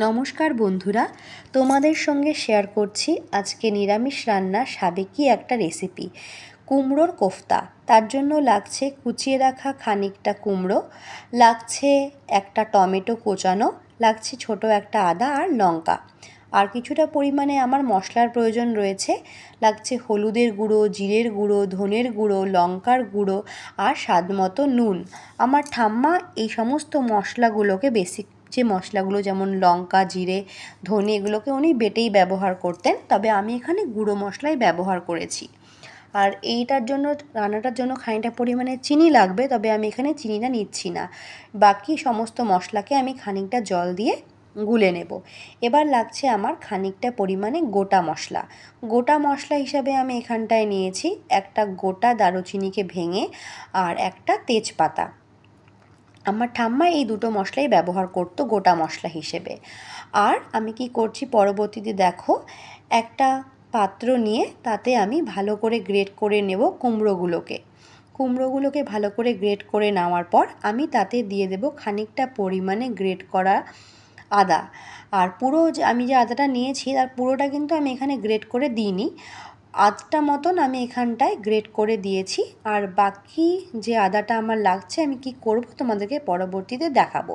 নমস্কার বন্ধুরা, তোমাদের সঙ্গে শেয়ার করছি আজকে নিরামিষ রান্নার সাবেকি একটা রেসিপি, কুমড়োর কোফতা। তার জন্য লাগছে কুচিয়ে রাখা খানিকটা কুমড়ো, লাগছে একটা টমেটো কোচানো, লাগছে ছোট একটা আদা আর লঙ্কা, আর কিছুটা পরিমাণে আমার মশলার প্রয়োজন রয়েছে। লাগছে হলুদের গুঁড়ো, জিরের গুঁড়ো, ধনের গুঁড়ো, লঙ্কার গুঁড়ো আর স্বাদ মতো নুন। আমার ঠাম্মা এই সমস্ত মশলাগুলোকে যে মশলাগুলো যেমন লঙ্কা, জিরে, ধনে, এগুলোকে উনি বেটেই ব্যবহার করতেন, তবে আমি এখানে গুঁড়ো মশলাই ব্যবহার করেছি। আর রান্নাটার জন্য খানিকটা পরিমাণে চিনি লাগবে, তবে আমি এখানে চিনিটা নিচ্ছি না। বাকি সমস্ত মশলাকে আমি খানিকটা জল দিয়ে গুলে নেব। এবার লাগছে আমার খানিকটা পরিমাণে গোটা মশলা। গোটা মশলা হিসাবে আমি এখানটায় নিয়েছি একটা গোটা দারুচিনিকে ভেঙে আর একটা তেজপাতা। আমার ঠাম্মা এই দুটো মশলাই ব্যবহার করতো গোটা মশলা হিসেবে। আর আমি কি করছি পরবর্তীতে দেখো, একটা পাত্র নিয়ে তাতে আমি ভালো করে গ্রেট করে নেব কুমড়োগুলোকে ভালো করে গ্রেট করে নেওয়ার পর আমি তাতে দিয়ে দেব খানিকটা পরিমাণে গ্রেট করা আদা। আর আমি যে আদাটা নিয়েছি তার পুরোটা কিন্তু আমি এখানে গ্রেট করে দিইনি, আধটা মতন আমি এখানটায় গ্রেট করে দিয়েছি। আর বাকি যে আদাটা আমার লাগছে আমি কি করব তোমাদেরকে পরবর্তীতে দেখাবো।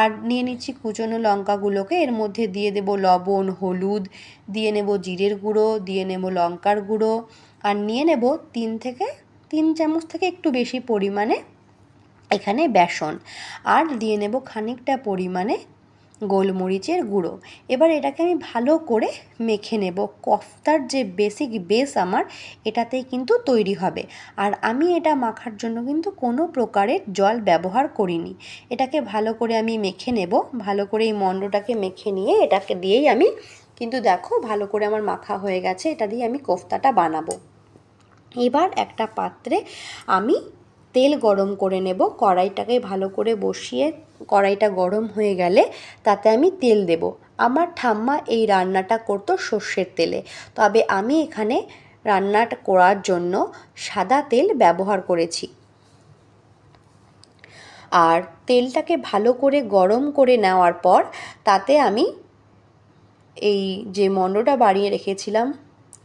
আর নিয়ে নিচ্ছি কুচনো লঙ্কাগুলোকে, এর মধ্যে দিয়ে দেব লবণ, হলুদ, দিয়ে নেব জিরের গুঁড়ো, দিয়ে নেব লঙ্কার গুঁড়ো, আর নিয়ে নেব 3 চামচ থেকে একটু বেশি পরিমাণে এখানে বেসন, আর দিয়ে নেব খানিকটা পরিমাণে গোলমরিচের গুঁড়ো। এবার এটাকে আমি ভালো করে মেখে নেব। কোফতার যে বেসিক বেস আমার এটাতেই কিন্তু তৈরি হবে। আর আমি এটা মাখার জন্য কিন্তু কোনো প্রকারের জল ব্যবহার করিনি। এটাকে ভালো করে আমি মেখে নেব। ভালো করে এই মণ্ডটাকে মেখে নিয়ে এটাকে দিয়েই আমি কিন্তু দেখো ভালো করে আমার মাখা হয়ে গেছে, এটা দিয়ে আমি কোফতাটা বানাবো। এবার একটা পাত্রে আমি তেল গরম করে নেব। কড়াইটাকে ভালো করে বসিয়ে কড়াইটা গরম হয়ে গেলে তাতে আমি তেল দেব। আমার ঠাম্মা এই রান্নাটা করতো সর্ষের তেলে, তবে আমি এখানে রান্নাটা করার জন্য সাদা তেল ব্যবহার করেছি। আর তেলটাকে ভালো করে গরম করে নেওয়ার পর তাতে আমি এই যে মণ্ডটা বানিয়ে রেখেছিলাম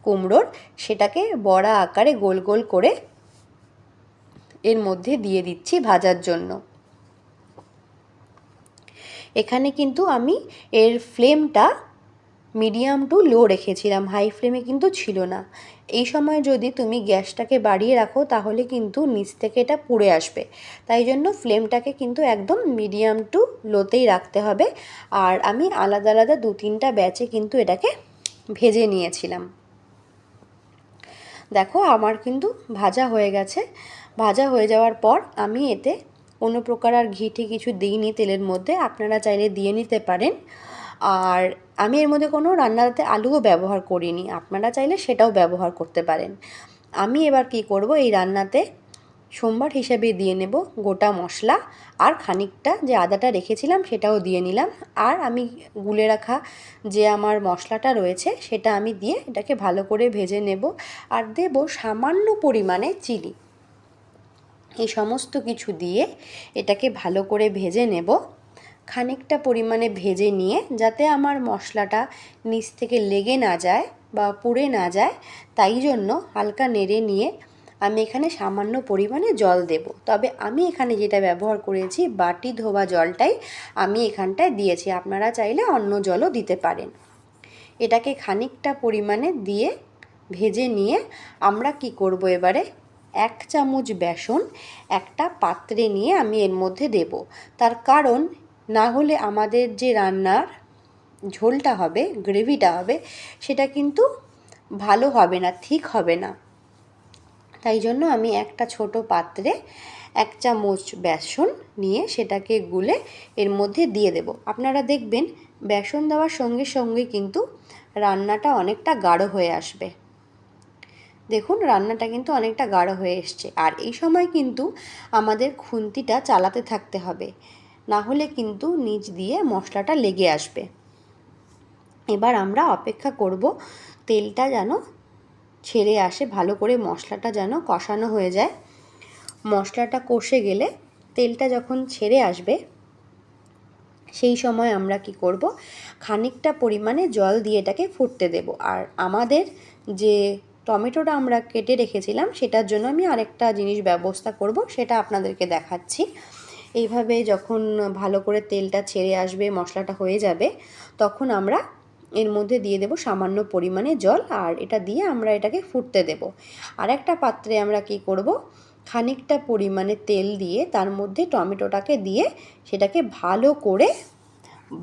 কুমড়োর, সেটাকে বড়া আকারে গোল গোল করে এর মধ্যে দিয়ে দিচ্ছি ভাজার জন্য। এখানে কিন্তু আমি এর ফ্লেমটা মিডিয়াম টু লো রেখেছিলাম, হাই ফ্লেমে কিন্তু ছিল না। এই সময় যদি তুমি গ্যাসটাকে বাড়িয়ে রাখো তাহলে কিন্তু নিচ থেকে এটা পুড়ে আসবে, তাই জন্য ফ্লেমটাকে কিন্তু একদম মিডিয়াম টু লোতেই রাখতে হবে। আর আমি আলাদা আলাদা 2-3টা ব্যাচে কিন্তু এটাকে ভেজে নিয়েছিলাম। দেখো আমার কিন্তু ভাজা হয়ে গেছে। ভাজা হয়ে যাওয়ার পর আমি এতে কোনো প্রকার আর ঘি কিছু দিইনি তেলের মধ্যে, আপনারা চাইলে দিয়ে নিতে পারেন। আর আমি এর মধ্যে কোনো রান্নাতে আলুও ব্যবহার করিনি, আপনারা চাইলে সেটাও ব্যবহার করতে পারেন। আমি এবার কি করব, এই রান্নাতে সম্বার হিসেবে দিয়ে নেব গোটা মশলা, আর খানিকটা যে আদাটা রেখেছিলাম সেটাও দিয়ে নিলাম। আর আমি গুলে রাখা যে আমার মশলাটা রয়েছে সেটা আমি দিয়ে এটাকে ভালো করে ভেজে নেব। আর দেব সামান্য পরিমাণে চিনি। এই সমস্ত কিছু দিয়ে এটাকে ভালো করে ভেজে নেব। খানিকটা পরিমাণে ভেজে নিয়ে যাতে আমার মশলাটা নিচ থেকে লেগে না যায় বা পুড়ে না যায়, তাই জন্য হালকা নেড়ে নিয়ে আমি এখানে সামান্য পরিমাণে জল দেব। তবে আমি এখানে যেটা ব্যবহার করেছি বাটি ধোয়া জলটাই আমি এখানটায় দিয়েছি, আপনারা চাইলে অন্য জলও দিতে পারেন। এটাকে খানিকটা পরিমাণে দিয়ে ভেজে নিয়ে আমরা কি করব, এবারে 1 চামচ বেসন একটা পাত্রে নিয়ে আমি এর মধ্যে দেব। তার কারণ না হলে আমাদের যে রান্নার ঝোলটা হবে, গ্রেভিটা হবে, সেটা কিন্তু ভালো হবে না, ঠিক হবে না। তাই জন্য আমি একটা ছোট পাত্রে 1 চামচ বেসন নিয়ে সেটাকে গুলে এর মধ্যে দিয়ে দেব। আপনারা দেখবেন বেসন দেওয়ার সঙ্গে সঙ্গে কিন্তু রান্নাটা অনেকটা গাঢ় হয়ে আসবে। দেখুন রান্নাটা কিন্তু অনেকটা গাঢ় হয়ে এসছে। আর এই সময় কিন্তু আমাদের খুন্তিটা চালাতে থাকতে হবে, না হলে কিন্তু নিচ দিয়ে মশলাটা লেগে আসবে। এবার আমরা অপেক্ষা করব তেলটা যেন ছেড়ে আসে, ভালো করে মশলাটা যেন কষানো হয়ে যায়। মশলাটা কষে গেলে তেলটা যখন ছেড়ে আসবে সেই সময় আমরা কি করব, খানিকটা পরিমাণে জল দিয়ে এটাকে ফুটতে দেব। আর আমাদের যে টমেটোটা আমরা কেটে রেখেছিলাম সেটার জন্য আমি আরেকটা জিনিস ব্যবস্থা করব, সেটা আপনাদেরকে দেখাচ্ছি। এইভাবে যখন ভালো করে তেলটা ছেড়ে আসবে, মশলাটা হয়ে যাবে, তখন আমরা এর মধ্যে দিয়ে দেব সামান্য পরিমাণে জল, আর এটা দিয়ে আমরা এটাকে ফুটতে দেব। আর একটা পাত্রে আমরা কি করব, খানিকটা পরিমাণে তেল দিয়ে তার মধ্যে টমেটোটাকে দিয়ে সেটাকে ভালো করে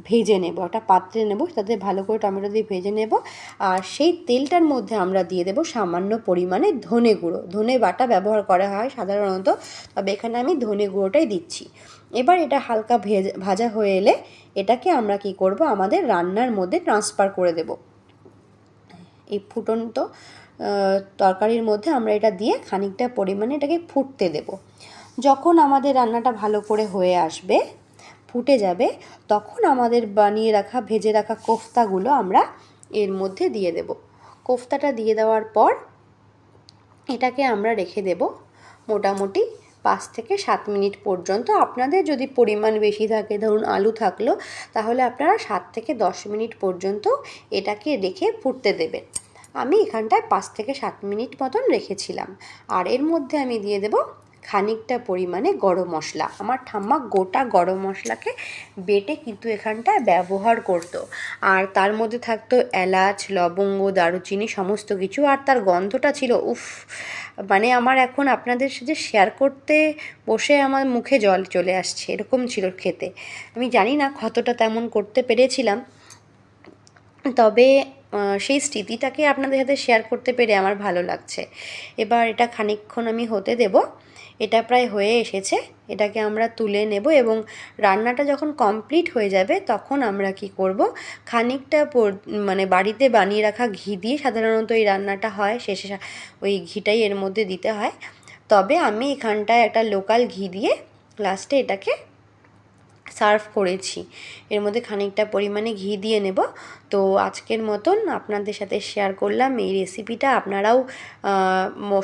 ভেজে নেব। একটা পাত্রে নেব, তাতে ভালো করে টমেটো দিয়ে ভেজে নেব। আর সেই তেলটার মধ্যে আমরা দিয়ে দেব সামান্য পরিমাণে ধনে গুঁড়ো। ধনে বাটা ব্যবহার করা হয় সাধারণত, তবে এখানে আমি ধনে গুঁড়োটাই দিচ্ছি। এবার এটা হালকা ভাজা হয়ে এলে এটাকে আমরা কি করব, আমাদের রান্নার মধ্যে ট্রান্সফার করে দেব। এই ফুটন্ত তরকারির মধ্যে আমরা এটা দিয়ে খানিকটা পরিমাণে এটাকে ফুটতে দেব। যখন আমাদের রান্নাটা ভালো করে হয়ে আসবে, ফুটে যাবে, তখন আমাদের বানিয়ে রাখা, ভেজে রাখা কোফতাগুলো আমরা এর মধ্যে দিয়ে দেব। কোফতাটা দিয়ে দেওয়ার পর এটাকে আমরা রেখে দেব মোটামুটি 5 থেকে 7 মিনিট পর্যন্ত। আপনাদের যদি পরিমাণ বেশি থাকে, ধরুন আলু থাকলো, তাহলে আপনারা 7 থেকে 10 মিনিট পর্যন্ত এটাকে রেখে ফুটতে দেবেন। আমি এখানটায় 5 থেকে 7 মিনিট মতন রেখেছিলাম। আর এর মধ্যে আমি দিয়ে দেব খানিকটা পরিমাণে গরম মশলা। আমার ঠাম্মা গোটা গরম মশলাকে বেটে কিন্তু এখানটায় ব্যবহার করতো। আর তার মধ্যে থাকতো এলাচ, লবঙ্গ, দারুচিনি সমস্ত কিছু। আর তার গন্ধটা ছিল উফ, মানে আমার এখন আপনাদের সাথে শেয়ার করতে বসে আমার মুখে জল চলে আসছে, এরকম ছিল খেতে। আমি জানি না কতটা তেমন করতে পেরেছিলাম, তবে সেই স্মৃতিটাকে আপনাদের সাথে শেয়ার করতে পেরে আমার ভালো লাগছে। এবার এটা খানিকক্ষণ আমি হতে দেব। এটা প্রায় হয়ে এসেছে, এটাকে আমরা তুলে নেব এবং রান্নাটা যখন কমপ্লিট হয়ে যাবে তখন আমরা কি করব, খানিকটা মানে বাড়িতে বানিয়ে রাখা ঘি দিয়ে সাধারণত এই রান্নাটা হয়, শেষে ওই ঘিটাই এর মধ্যে দিতে হয়। তবে আমি এখানটায় একটা লোকাল ঘি দিয়ে লাস্টে এটাকে সার্ভ করেছি। এর মধ্যে খানিকটা পরিমাণে ঘি দিয়ে নেব। তো আজকের মতন আপনাদের সাথে শেয়ার করলাম এই রেসিপিটা। আপনারাও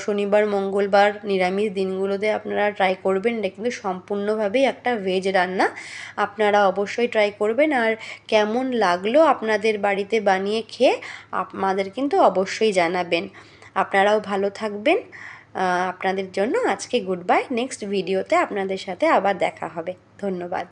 শনিবার, মঙ্গলবার, নিরামিষ দিনগুলোতে আপনারা ট্রাই করবেন। এটা কিন্তু সম্পূর্ণভাবেই একটা ভেজ রান্না, আপনারা অবশ্যই ট্রাই করবেন। আর কেমন লাগলো আপনাদের বাড়িতে বানিয়ে খেয়ে আমাদের কিন্তু অবশ্যই জানাবেন। আপনারাও ভালো থাকবেন। আপনাদের জন্য আজকে গুড বাই। নেক্সট ভিডিওতে আপনাদের সাথে আবার দেখা হবে। ধন্যবাদ।